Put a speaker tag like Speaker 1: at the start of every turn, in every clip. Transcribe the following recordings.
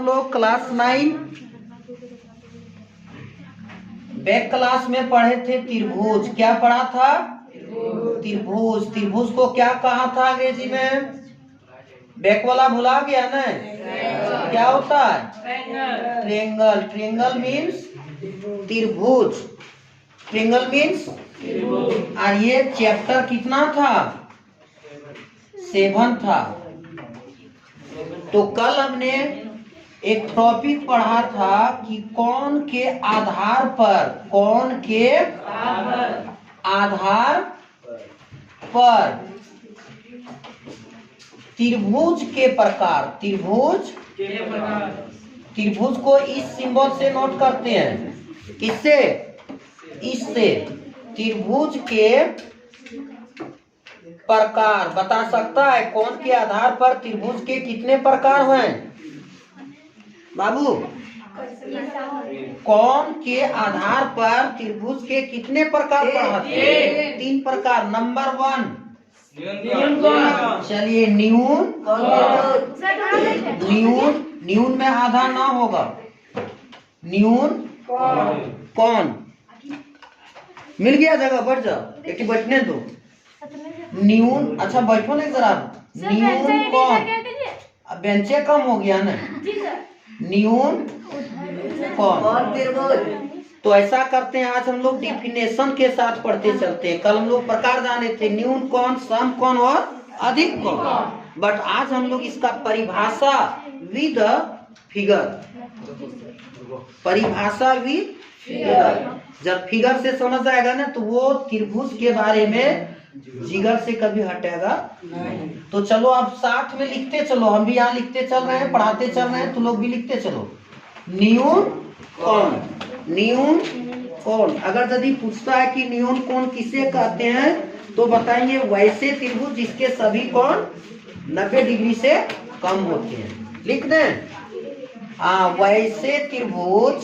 Speaker 1: लोग class 9 back class में पढ़े थे त्रिभुज। क्या पढ़ा था? त्रिभुज। त्रिभुज को क्या कहा था अंग्रेजी में? बैक वाला भुला गया ना? क्या होता है? ट्रेंगल। ट्रेंगल मीन्स त्रिभुज। Triangle means. और ये चैप्टर कितना था? 7 था। तो कल हमने एक टॉपिक पढ़ा था कि कौन के आधार पर त्रिभुज के प्रकार। त्रिभुज को इस सिंबल से नोट करते हैं। किससे? इससे। त्रिभुज के प्रकार बता सकता है कौन के आधार पर त्रिभुज के कितने प्रकार हैं बाबू? कौन के आधार पर त्रिभुज के कितने प्रकार पढ़ाते हैं? 3 प्रकार। नंबर 1 चलिए न्यून। न्यून में आधा ना होगा। न्यून कौन? मिल गया जगह, बैठ जाओ। एक बैठने दो। न्यून। अच्छा बैठो ना जरा। न्यून कौन? अब बेंचे कम हो गया ना। न्यून कौन? तो ऐसा करते हैं, आज हम लोग डिफिनेशन के साथ पढ़ते चलते हैं। कल हम लोग प्रकार जाने थे, न्यून कौन, सम कौन और अधिक कौन। बट आज हम लोग इसका परिभाषा विद फिगर। परिभाषा विद फिगर। जब फिगर से समझ आएगा ना तो वो त्रिभुज के बारे में जिगर से कभी हटेगा नहीं। तो चलो अब साथ में लिखते चलो। हम भी यहाँ लिखते चल रहे हैं, पढ़ाते चल रहे हैं, तो लोग भी लिखते चलो। न्यून कौन? न्यून कौन। अगर यदि पूछता है कि न्यून कौन किसे कहते हैं तो बताएंगे वैसे त्रिभुज जिसके सभी कोण 90 डिग्री से कम होते हैं। लिख दें। वैसे त्रिभुज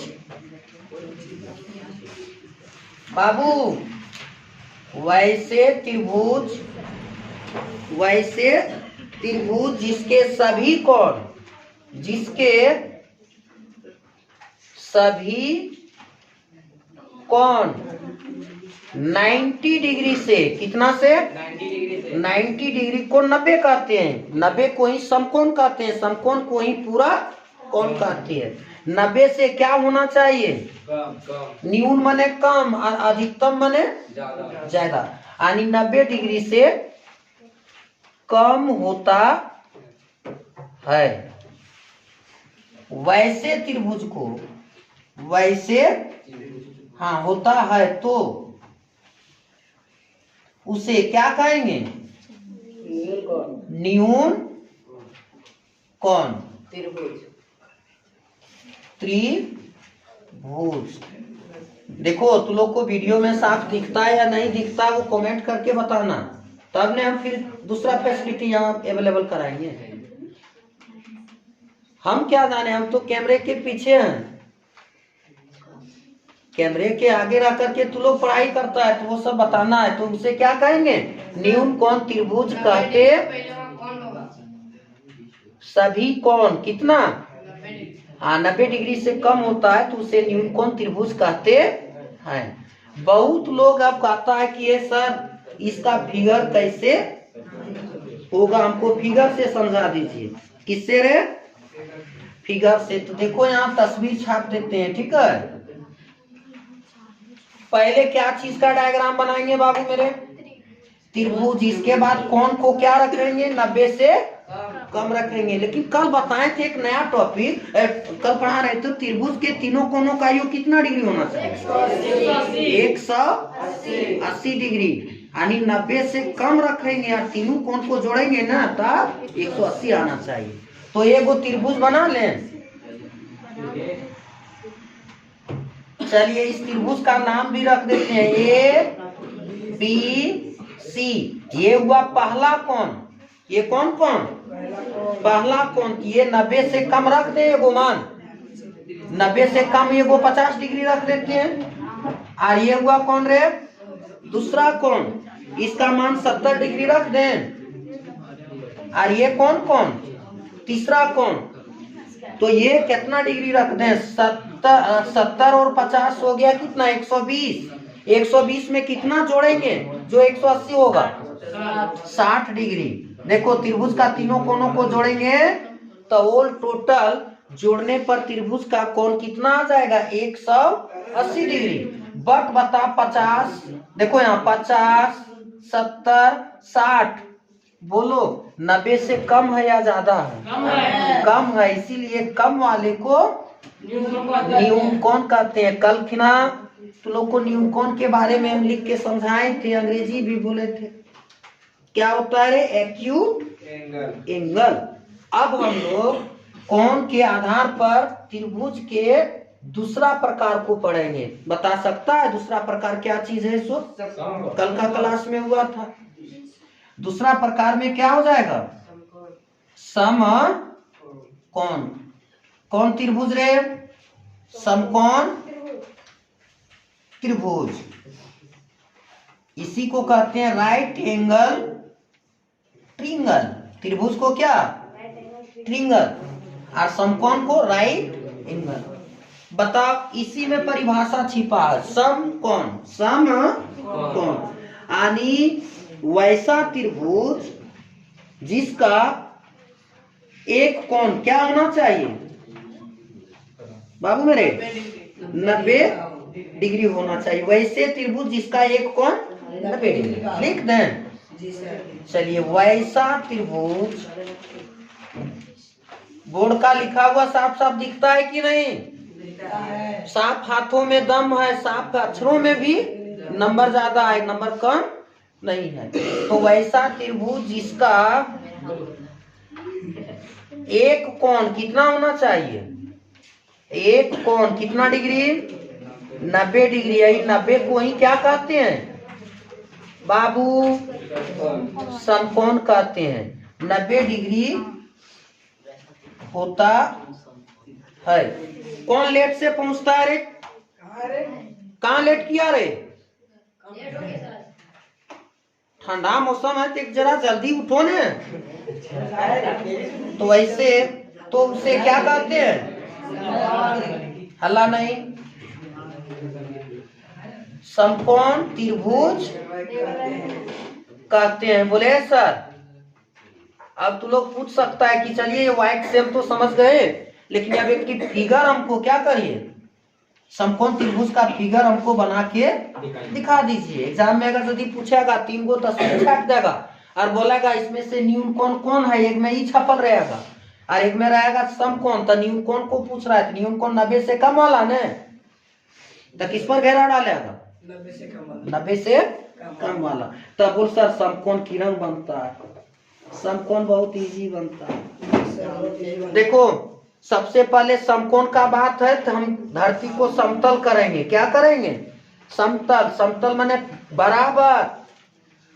Speaker 1: बाबू, वैसे त्रिभुज जिसके सभी कोण 90 डिग्री से, कितना से? 90 डिग्री को 90 कहते हैं। 90 को ही समकोण कहते हैं। समकोण को ही पूरा कोण कहते हैं। 90 से क्या होना चाहिए? न्यून माने कम और अधिकतम माने ज्यादा। यानी 90 डिग्री से कम होता है। वैसे त्रिभुज को होता है तो उसे क्या कहेंगे? न्यून कौन? त्रिभुज। देखो तुम लोग को वीडियो में साफ दिखता है या नहीं दिखता, वो कमेंट करके बताना। तब ने हम फिर दूसरा फैसिलिटी यहाँ अवेलेबल कराएंगे। हम क्या जाने, हम तो कैमरे के पीछे हैं। कैमरे के आगे रह करके तू लोग पढ़ाई करता है तो वो सब बताना है। तो उसे क्या कहेंगे? न्यून कोण त्रिभुज कहते सभी कोण कितना 90 डिग्री से कम होता है तो उसे न्यून कोण त्रिभुज कहते हैं। बहुत लोग अब कहता है कि ये सर इसका फिगर कैसे होगा, हमको फिगर से समझा दीजिए। किससे रे? फिगर से। तो देखो यहाँ तस्वीर छाप देते हैं, ठीक है। पहले क्या चीज का डायग्राम बनाएंगे बाबू मेरे? त्रिभुज। इसके बाद कोण को क्या रखेंगे? 90 से कम रखेंगे। लेकिन कल बताए थे एक नया टॉपिक, कल पढ़ा रहे थे त्रिभुज के तीनों कोणों का योग कितना डिग्री होना चाहिए? 180 डिग्री। यानी 90 से कम रखेंगे और तीनों कोण को जोड़ेंगे ना तब 180 आना चाहिए। तो ये वो त्रिभुज बना लें। चलिए इस त्रिभुज का नाम भी रख देते हैं A B C। ये हुआ पहला कोण। ये कौन? पहला कोण। ये 90 से कम रख दे एगो मान। 90 से कम एगो 50 डिग्री रख देते हैं। और ये हुआ कौन रे? दूसरा कोण। इसका मान 70 डिग्री रख दें। और ये कौन? तीसरा कोण। तो ये कितना डिग्री रख दें? 70 और 50 हो गया कितना? 120। 120 में कितना जोड़ेंगे जो 180 होगा? 60 डिग्री। देखो त्रिभुज का तीनों कोनों को जोड़ेंगे तो ऑल टोटल जोड़ने पर त्रिभुज का कोण कितना आ जाएगा? 180 डिग्री। बट बता 50, देखो यहाँ 50, 70, 60, बोलो 90 से कम है या ज्यादा है? कम है, इसीलिए कम वाले को न्यून कोण कहते हैं। कल खिना तो लोग को न्यून कोण के बारे में हम लिख के समझाए थे, अंग्रेजी भी बोले थे। क्या होता है? Acute angle. अब हम लोग कोण के आधार पर त्रिभुज के दूसरा प्रकार को पढ़ेंगे। बता सकता है दूसरा प्रकार क्या चीज है? सो कल का क्लास में हुआ था। दूसरा प्रकार में क्या हो जाएगा? समकोण। कौन त्रिभुज रे? समकोण त्रिभुज। इसी को कहते हैं राइट एंगल ट्रिंगल। त्रिभुज को क्या? ट्रिंगल। और समकोण को राइट एंगल। बताओ, इसी में परिभाषा छिपा है। समकोण, समकोण यानी वैसा त्रिभुज जिसका एक कोण क्या होना चाहिए बाबू मेरे? 90 डिग्री होना चाहिए। वैसे त्रिभुज जिसका एक कोण 90 डिग्री। लिख दें। चलिए, वैसा त्रिभुज। बोर्ड का लिखा हुआ साफ साफ दिखता है कि नहीं? साफ हाथों में दम है, साफ अक्षरों में भी नंबर ज्यादा है, नंबर कम नहीं है। तो वैसा त्रिभुज जिसका एक कोण कितना होना चाहिए? एक कोण कितना डिग्री? 90 डिग्री। यही 90 को ही क्या कहते हैं बाबू? समकोण कहते हैं। 90 डिग्री होता है। कौन लेट से पहुंचता है रे? कहाँ लेट किया रे? ठंडा मौसम है तो जरा जल्दी उठो ने। तो ऐसे तो उसे क्या कहते हैं? हल्ला नहीं। समकोण त्रिभुज कहते हैं। बोले सर, अब तू लोग पूछ सकता है कि चलिए ये व्हाइट सेम तो समझ गए, लेकिन अब एक की फिगर हमको क्या करिए? समकोण त्रिभुज का फिगर हमको बना के दिखा दीजिए। एग्जाम में अगर यदि पूछेगा 3 गो तस्वीर छाट देगा और बोलेगा इसमें से न्यून कोण कौन है, एक में ही छपल रहेगा और एक में रहेगा समकोण। तो न्यून कोण को पूछ रहा है, तो न्यून कोण 90 से कम वाला ने, तो किस पर घेरा डालेगा? 90 से कम वाला। तब बोल सर समकोण किरण बनता है। समकोण बहुत इजी बनता है। देखो, सबसे पहले समकोण का बात है तो हम धरती को समतल करेंगे। क्या करेंगे? समतल। समतल माने बराबर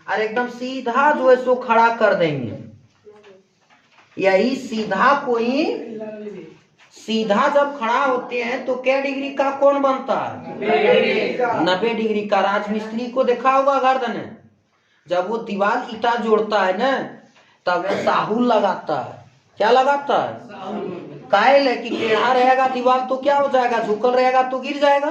Speaker 1: और एकदम सीधा जो है सो खड़ा कर देंगे। यही सीधा को ही सीधा जब खड़ा होते हैं तो क्या डिग्री का कोण बनता है? 90 डिग्री का। राजमिस्त्री को देखा होगा गर्दन में, जब वो दीवार ईटा जोड़ता है ना, तब वह साहुल लगाता है। क्या लगाता है? कायल है कि टेढ़ा रहेगा दीवार तो क्या हो जाएगा? झुकल रहेगा तो गिर जाएगा,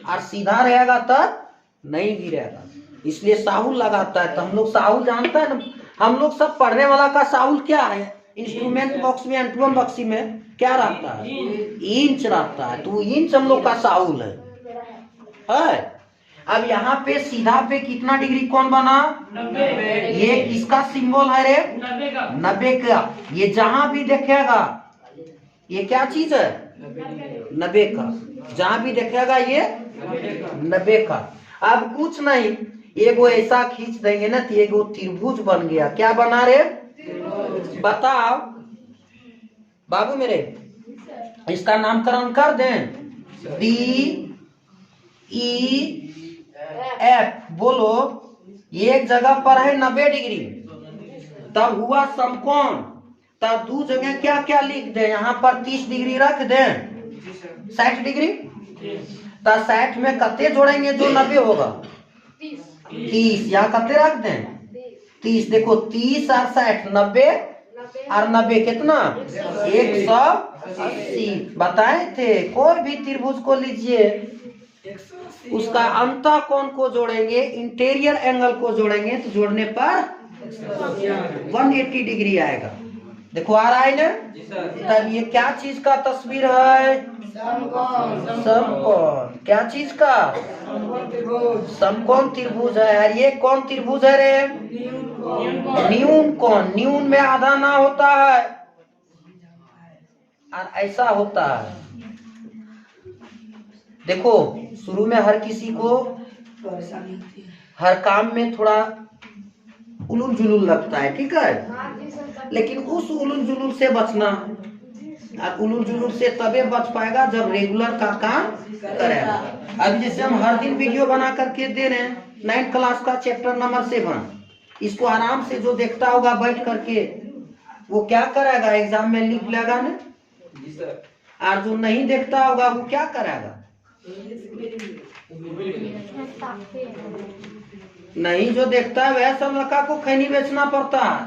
Speaker 1: और सीधा रहेगा तब नहीं गिरेगा, इसलिए साहुल लगाता है। तो हम लोग साहुल जानता है ना, हम लोग सब पढ़ने वाला का साहुल क्या है? इंस्ट्रूमेंट बॉक्स में, एंटवन बॉक्स में क्या रहता है? इंच रहता है। तो इंच हम लोग का साहुल है। अब यहाँ पे सीधा पे कितना डिग्री कोण बना? 90। ये किसका सिंबल है रे? 90 का। ये जहां भी देखेगा ये क्या चीज है? 90 का। जहां भी देखेगा ये 90 का। अब कुछ नहीं, एगो ऐसा खींच देंगे ना तो एगो त्रिभुज बन गया। क्या बना रे? बताओ बाबू मेरे, इसका नामकरण कर दें। DEF। बोलो, एक जगह पर है 90 डिग्री, तब हुआ समकोण। तब दो जगह क्या क्या लिख दे? यहाँ पर 30 डिग्री रख दें, 60 डिग्री। तब 60 में कते जोड़ेंगे जो 90 होगा? 30। यहाँ कते रख दें? 30। देखो 30 और 60, 90 और 90 कितना? 80 बताए थे। कोई भी त्रिभुज को लीजिए, उसका अंतः कोण को जोड़ेंगे, इंटीरियर एंगल को जोड़ेंगे तो जोड़ने पर 180 डिग्री आएगा। देखो आ रहा है ना। तब ये क्या चीज का तस्वीर है? समकोण। क्या चीज का? समकोण त्रिभुज है। और ये कौन त्रिभुज है रे? न्यून कोण। न्यून में आधा ना होता है और ऐसा होता है। देखो शुरू में हर किसी को हर काम में थोड़ा उलूल जुलूल लगता है, ठीक है, लेकिन उस उलूल जुलूल से बचना। और उलूल जुलूल से तबे बच पाएगा जब रेगुलर का काम करेगा। अभी जैसे हम हर दिन वीडियो बना करके दे रहे हैं 9th क्लास का चैप्टर नंबर 7, इसको आराम से जो देखता होगा बैठ करके वो क्या करेगा? एग्जाम में लिख लेगा ना। और जो नहीं देखता होगा वो क्या करेगा? नहीं, जो देखता है वह सब लड़का को खैनी बेचना पड़ता है।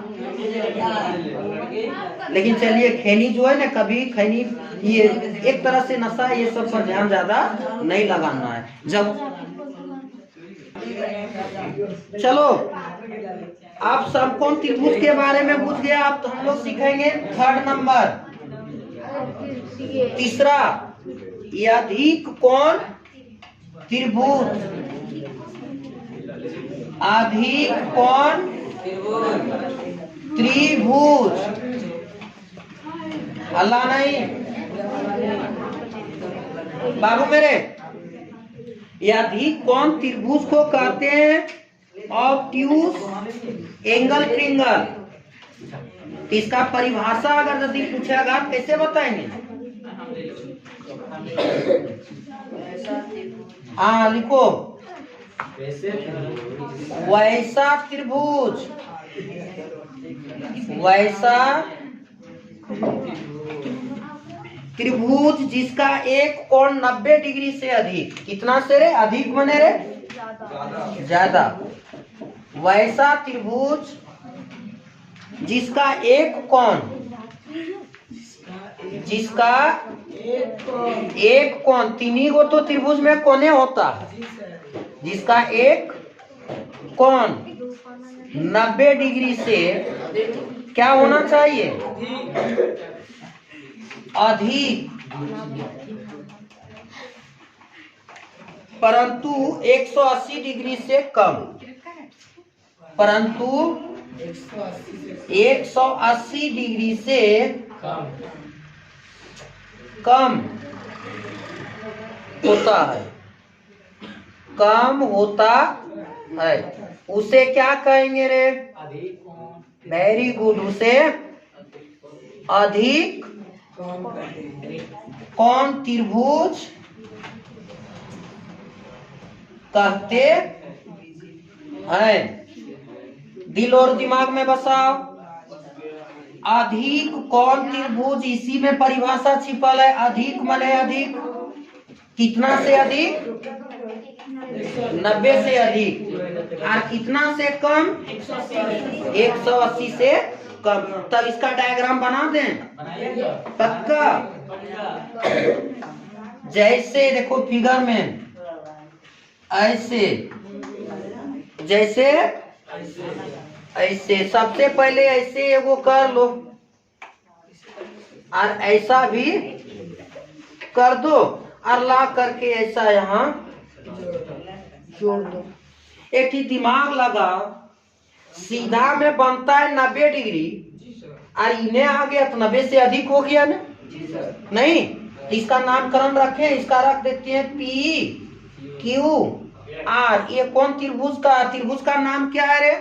Speaker 1: लेकिन चलिए खैनी जो है ना, कभी खैनी ये एक तरह से नशा, ये सब पर ध्यान ज्यादा नहीं लगाना है। जब चलो आप समकोण त्रिभुज के बारे में पूछ गया, आप तो हम लोग सीखेंगे 3rd नंबर, तीसरा अधिक कोण त्रिभुज। अधिक कोण त्रिभुज। अल्लाह नहीं बाबू मेरे, ये अधिक कोण त्रिभुज को कहते हैं ऑब्ट्यूज एंगल ट्रिंगल। इसका परिभाषा अगर यदि पूछेगा कैसे बताएंगे? हाँ लिखो, वैसा त्रिभुज। वैसा त्रिभुज जिसका एक कोण 90 डिग्री से अधिक। कितना से रे? अधिक बने रे ज्यादा। वैसा त्रिभुज जिसका एक कोण, जिसका एक कोण, तीन गो तो त्रिभुज में कोने होता है, जिसका एक कोण 90 डिग्री से क्या होना चाहिए? अधिक, परंतु 180 डिग्री से कम। परंतु 180 डिग्री से कम होता है। कम होता है उसे क्या कहेंगे रे? वेरी गुड, उसे अधिक कोण त्रिभुज कहते हैं। दिल और दिमाग में बसाओ। अधिक कोण त्रिभुज, इसी में परिभाषा छिपल है। अधिक माने अधिक, कितना से अधिक? 90 से अधिक। और कितना से कम? 180 से कम। तब इसका डायग्राम बना दें पक्का। जैसे देखो फिगर में, ऐसे, जैसे ऐसे, सबसे पहले ऐसे एगो कर लो और ऐसा भी कर दो और ला करके ऐसा यहाँ जोड़ दो। एक ही दिमाग लगाओ, सीधा में बनता है 90 डिग्री और इन्हें आ गया तो 90 से अधिक हो गया ना? नहीं, इसका नामकरण रखें, इसका रख देते हैं पी क्यू आर। ये कौन त्रिभुज का? त्रिभुज का नाम क्या है रे?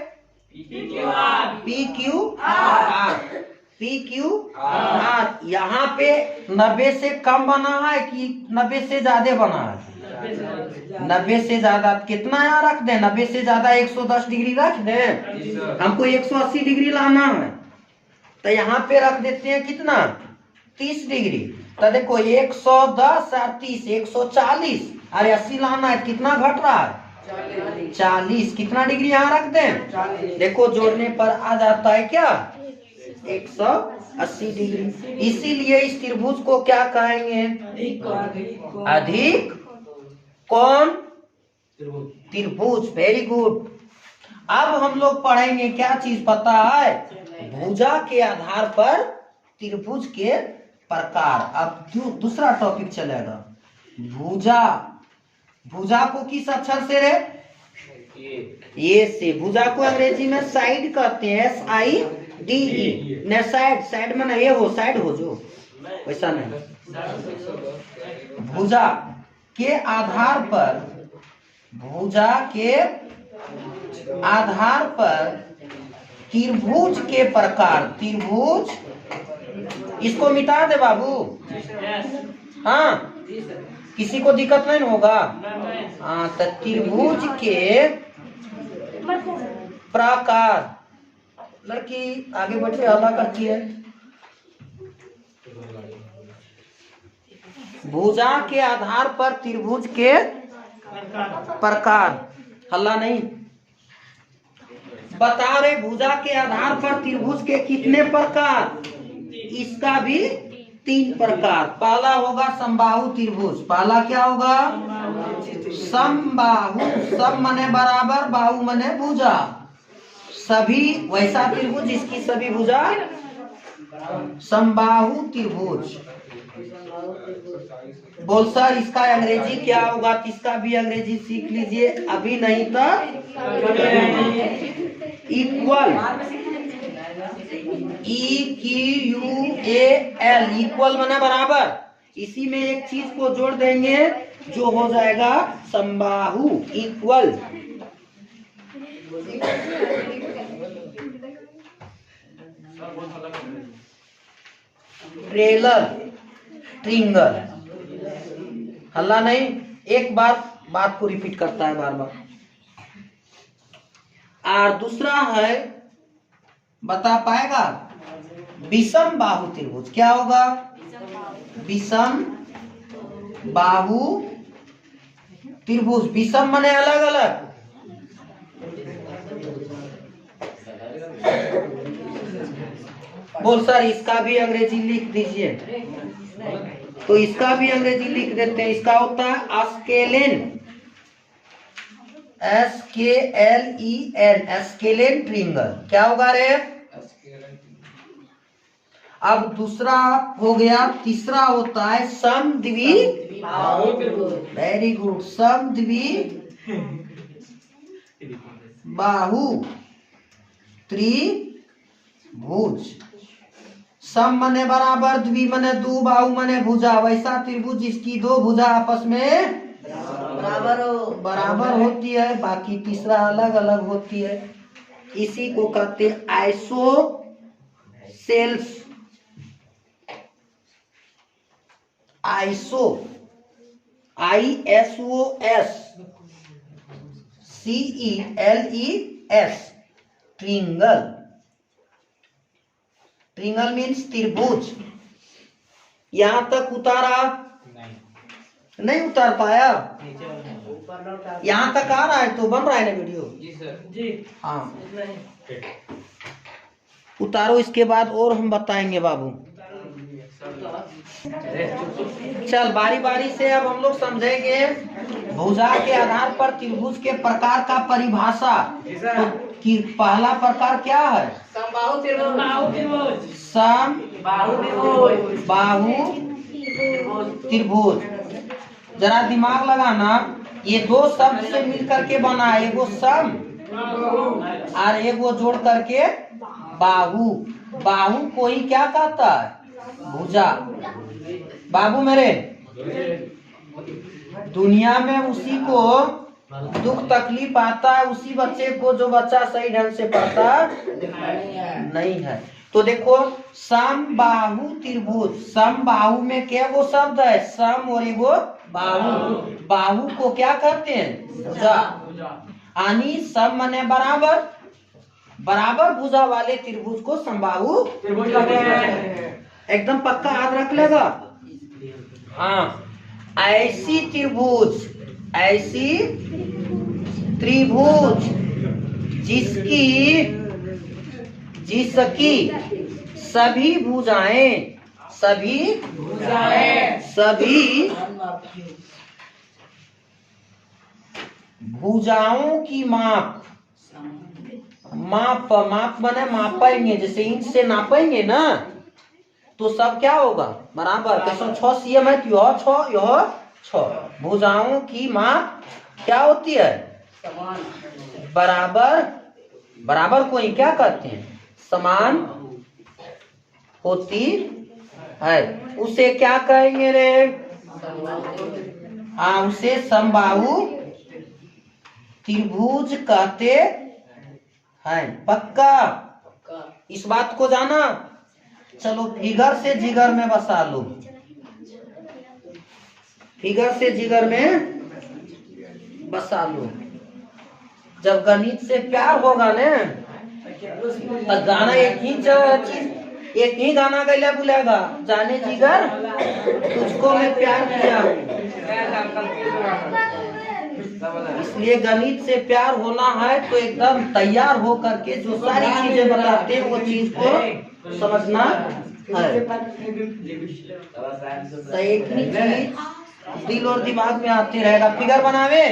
Speaker 1: P Q R. P Q R. यहाँ पे 90 से कम बना है कि 90 से ज्यादा बना है? 90 से ज्यादा। कितना यहाँ रख दे? 90 से ज्यादा 110 डिग्री रख दे। हमको 180 डिग्री लाना है तो यहाँ पे रख देते हैं कितना? 30 डिग्री। तो देखो 110 और 30 140 और 80 लाना है, कितना घट रहा है? 40। कितना डिग्री यहाँ रख दें? देखो जोड़ने पर आ जाता है क्या? 180। 80 डिग्री। इसीलिए इस त्रिभुज को क्या कहेंगे? अधिक कौन त्रिभुज। Very good. अब हम लोग पढ़ेंगे क्या चीज पता है? भुजा के आधार पर त्रिभुज के प्रकार। अब दूसरा टॉपिक चलेगा भुजा। भुजा को किस अक्षर से रे? ये से। भुजा को अंग्रेजी में साइड कहते हैं, SIDE। न साइड, साइड में ये हो, साइड हो जो, वैसा नहीं। भुजा के आधार पर, भुजा के आधार पर त्रिभुज के प्रकार। त्रिभुज, इसको मिटा दे बाबू। हाँ, किसी को दिक्कत नहीं होगा? हाँ, तो त्रिभुज के प्रकार। लड़की आगे बढ़ के हल्ला करती है। भुजा के आधार पर त्रिभुज के प्रकार। हल्ला नहीं। बता रहे भुजा के आधार पर त्रिभुज के कितने प्रकार? इसका भी 3 प्रकार। पहला होगा समबाहु त्रिभुज। पहला क्या होगा? समबाहु। सम मने बराबर, बाहु मने भुजा। सभी वैसा त्रिभुज जिसकी सभी भुजा। समबाहु त्रिभुज। बोल सर इसका अंग्रेजी क्या होगा? इसका भी अंग्रेजी सीख लीजिए, अभी नहीं तो इक्वल। EQUAL, इक्वल माने बराबर। इसी में एक चीज को जोड़ देंगे जो हो जाएगा समबाहु, इक्वल। Trailer, triangle. हल्ला नहीं। एक बार बात को रिपीट करता है बार बार। और दूसरा है, बता पाएगा? विषम बाहु त्रिभुज। क्या होगा? विषम बाहु त्रिभुज। विषम माने अलग अलग। बोल सर इसका भी अंग्रेजी लिख दीजिए। तो इसका भी अंग्रेजी लिख देते हैं। इसका होता है अस्केलेन, SKLEN, अस्केलेन ट्रिंगल। क्या होगा रे? अब दूसरा हो गया। तीसरा होता है समद्वि। Very good. समद्वि बाहु त्रिभुज। सम मने बराबर, द्वि मने दो, बाहु मने भुजा। वैसा त्रिभुज जिसकी 2 भुजा आपस में बराबर होती है, बाकी तीसरा अलग अलग होती है। इसी को कहते हैं isosceles. Iso, ISOS CELES, triangle. Triangle means त्रिभुज। यहां तक उतारा? नहीं उतार पाया? यहाँ तक आ रहा है तो बन रहा है ना वीडियो? जी सर। जी हाँ, उतारो। इसके बाद और हम बताएंगे बाबू। चल बारी बारी से अब हम लोग समझेंगे भुजा के आधार पर त्रिभुज के प्रकार का परिभाषा। तो कि पहला प्रकार क्या है? समबाहु त्रिभुज। समबाहु त्रिभुज। जरा दिमाग लगाना, ये 2 शब्द से मिलकर के बना है। एगो सम और एगो जोड़ करके बाहु। बाहु को ही क्या कहता है? भुजा। बाबू मेरे, दुनिया में उसी को दुख तकलीफ आता है, उसी बच्चे को जो बच्चा सही ढंग से पढ़ता नहीं है। तो देखो समबाहु त्रिभुज। समबाहु में क्या वो शब्द है? सम और एगो बाहु। बाहु को क्या कहते हैं? भुजा। यानी सम माने बराबर, बराबर भुजा वाले त्रिभुज को समबाहु त्रिभुज कहते हैं। एकदम पक्का याद रख लेगा। हाँ, ऐसी त्रिभुज, ऐसी त्रिभुज जिसकी सभी भुजाएं, सभी भुजाओं की माप, माप बने मापेंगे, जैसे इंच से नापेंगे ना तो सब क्या होगा बराबर। कैसे 6 cm है तो यह 6। भुजाओं की माप क्या होती है बराबर। बराबर को ही क्या कहते हैं समान होती है। उसे क्या कहेंगे रे? हाँ, उसे समबाहु त्रिभुज कहते हैं। पक्का इस बात को जाना। चलो फिगर से जिगर में बसा लो, फिगर से जिगर में बसा लो। जब गणित से प्यार होगा ना तो गाना एक ही चीज, एक ही गाना गैला बुलेगा, जाने जिगर तुझको मैं प्यार किया। इसलिए गणित से प्यार होना है तो एकदम तैयार हो करके जो सारी चीजें बताते हैं वो चीज को समझना है। तो एक ही चीज दिल और दिमाग में आते रहेगा। फिगर बनावे,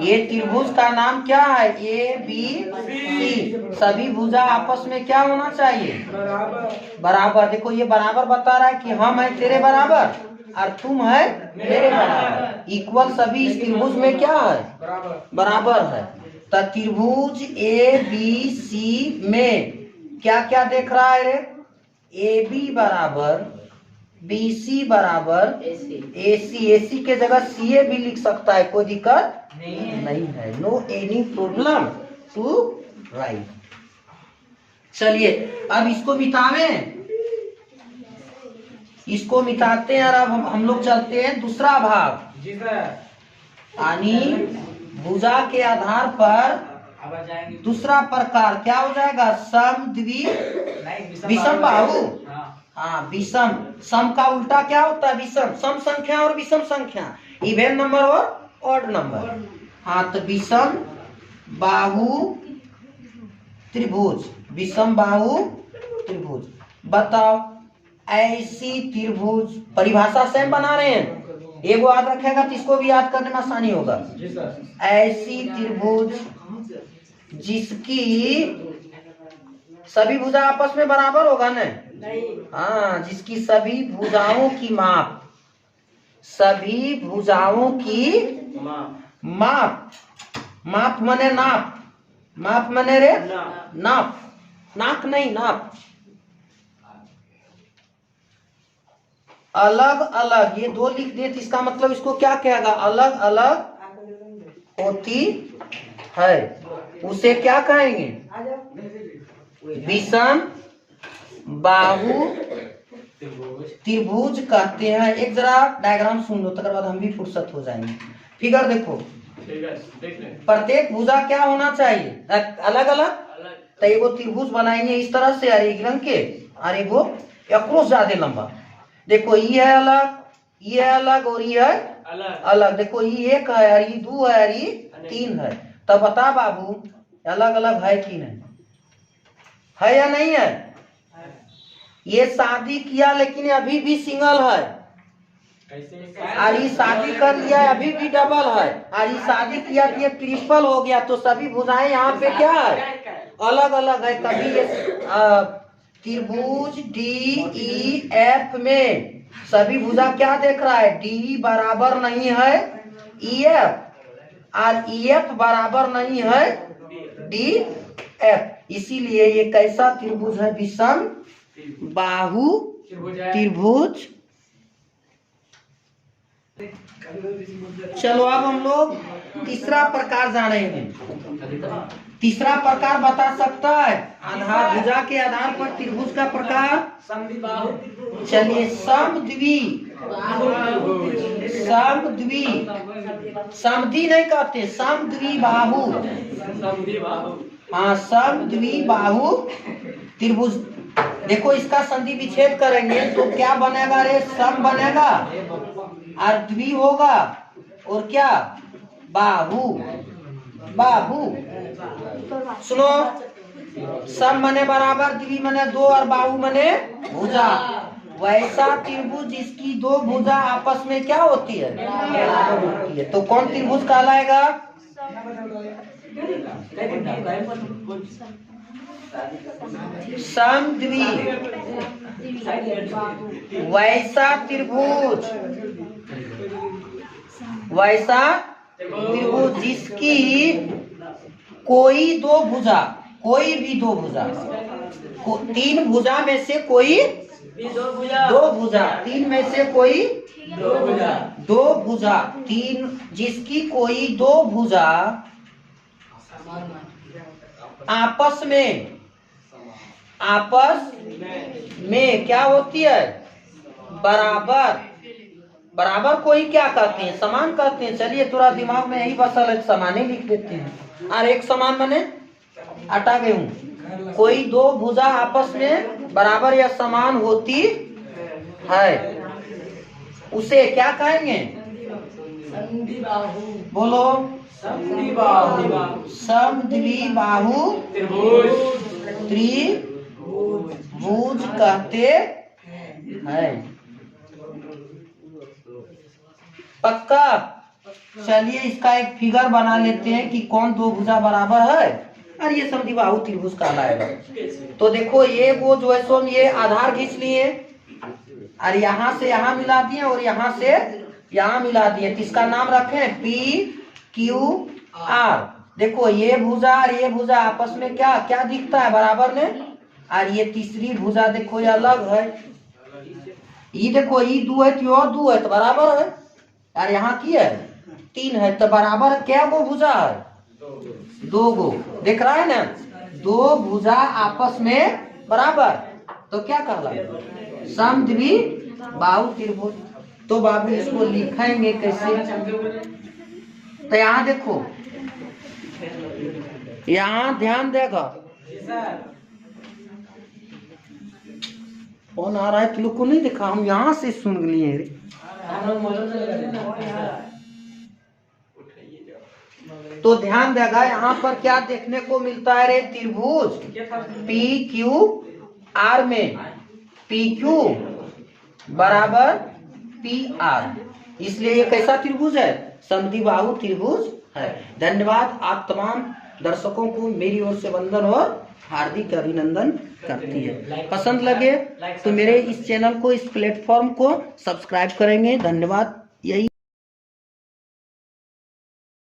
Speaker 1: ये त्रिभुज का नाम क्या है? A B C. सभी भुजा आपस में क्या होना चाहिए बराबर। देखो ये बराबर बता रहा है कि हम है तेरे बराबर और तुम है मेरे बराबर। इक्वल सभी इस त्रिभुज में क्या है बराबर है। तो त्रिभुज ए बी सी में क्या क्या देख रहा है रे? ए बी बराबर बी सी बराबर ए सी। ए सी के जगह सी ए भी लिख सकता है, कोई दिक्कत नहीं है। No any problem to write. चलिए अब इसको मिटावे, इसको मिटाते हैं और अब हम लोग चलते हैं दूसरा भाग। यानी भुजा के आधार पर दूसरा प्रकार क्या हो जाएगा? सम द्वि विषम बाहु। हाँ विषम, सम का उल्टा क्या होता है विषम। सम संख्या और विषम संख्या, इवन नंबर और ऑड नंबर। हाँ तो विषम बाहु त्रिभुज, विषम बाहु त्रिभुज। बताओ ऐसी त्रिभुज, परिभाषा सेम बना रहे हैं, एगो याद रखेगा तो इसको भी याद करने में आसानी होगा। ऐसी त्रिभुज जिसकी सभी भुजा आपस में बराबर होगा ना? हाँ, जिसकी सभी भुजाओं की माप, सभी भुजाओं की माप, माप मने नाप, माप मने रे नाप, नाक नहीं नाप। अलग अलग, ये दो लिख दिए तो इसका मतलब इसको क्या कहेगा? अलग अलग होती है, उसे क्या कहेंगे? विषम बाहु त्रिभुज कहते हैं। एक जरा डायग्राम सुन लो, तकर बाद हम भी फुर्सत हो जाएंगे। फिगर देखो, प्रत्येक भुजा क्या होना चाहिए? अलग अलग। तो एगो त्रिभुज बनाएंगे इस तरह से, अरे रंग के, अरे एगो अक्रोस ज्यादा लंबा। देखो ये है अलग, ये है अलग और ये है अलग। देखो ये एक है और ये दो है और ये तीन है। तब बता बाबू अलग अलग है कि नहीं है या नहीं है? ये शादी किया लेकिन अभी भी सिंगल है, और ये शादी कर लिया अभी भी डबल है, और ये शादी किया ये ट्रिपल हो गया। तो सभी भुजाएं यहाँ पे क्या है? अलग अलग है। कभी ये त्रिभुज डी ई एफ में सभी भुजा क्या देख रहा है? डी बराबर नहीं है ई एफ, और ई एफ बराबर नहीं है डी एफ। इसीलिए ये कैसा त्रिभुज है? विषम बाहु त्रिभुज। चलो अब हम लोग तीसरा प्रकार जानेंगे। तीसरा प्रकार बता सकता है आधार, भुजा के आधार पर त्रिभुज का प्रकार। चलिए समद्वि, समद्वि, समद्वि नहीं कहते, समद्वि बाहु। हाँ समद्वि बाहु त्रिभुज। देखो इसका संधि विच्छेद करेंगे तो क्या बनेगा रे? सम बनेगा और द्वि होगा और क्या? बाहु। बाहु सुनो, सम मने बराबर, द्वि मने दो और बाहु मने भुजा। वैसा त्रिभुज जिसकी दो भुजा आपस में क्या होती है, बराबर होती है, तो कौन त्रिभुज कहलाएगा? समद्वि। वैसा त्रिभुज, वैसा त्रिभुज जिसकी कोई दो भुजा, कोई भी दो भुजा, तीन भुजा में से कोई दो भुजा, तीन में से कोई दो भुजा, तीन जिसकी कोई दो भुजा आपस में क्या होती है, बराबर। बराबर कोई क्या कहते हैं, समान कहते हैं। चलिए थोड़ा दिमाग में यही बसल है, समान ही लिख देते हैं। और एक समान मने हटा गए हूँ, कोई दो भुजा आपस में बराबर या समान होती है, उसे क्या कहेंगे? बोलो। समद्विबाहु त्रिभुज कहते हैं। पक्का? चलिए इसका एक फिगर बना लेते हैं कि कौन दो भुजा बराबर है और ये समद्विबाहु त्रिभुज कहलाएगा। तो देखो ये वो जो है सो ये आधार खींच लिए और यहाँ से यहाँ मिला दिए और यहाँ से यहाँ मिला दिए, तो इसका नाम रखें PQR। देखो ये भुजा और ये भुजा आपस में क्या क्या दिखता है, बराबर में। और ये तीसरी भुजा देखो ये अलग है, ये देखो ये दो है तो और दो है तो बराबर है, और यहाँ की है तीन है तो बराबर। क्या गो भुजा है, दो गो, देख रहा है ना, दो भुजा आपस में बराबर, तो क्या कहला, समद्विबाहु त्रिभुज। तो बाबू इसको लिखेंगे कैसे, तो यहाँ देखो, यहाँ ध्यान देगा, कौन आ रहा है, तुम लोग को नहीं देखा, हम यहाँ से सुन लिए रे। तो ध्यान देगा यहाँ पर क्या देखने को मिलता है रे, त्रिभुज PQR में PQ बराबर PR, इसलिए ये कैसा त्रिभुज है, समद्विबाहु त्रिभुज है। धन्यवाद। आप तमाम दर्शकों को मेरी ओर से वंदन और हार्दिक अभिनंदन करती है। पसंद लगे तो मेरे इस चैनल को, इस प्लेटफॉर्म को सब्सक्राइब करेंगे। धन्यवाद। यही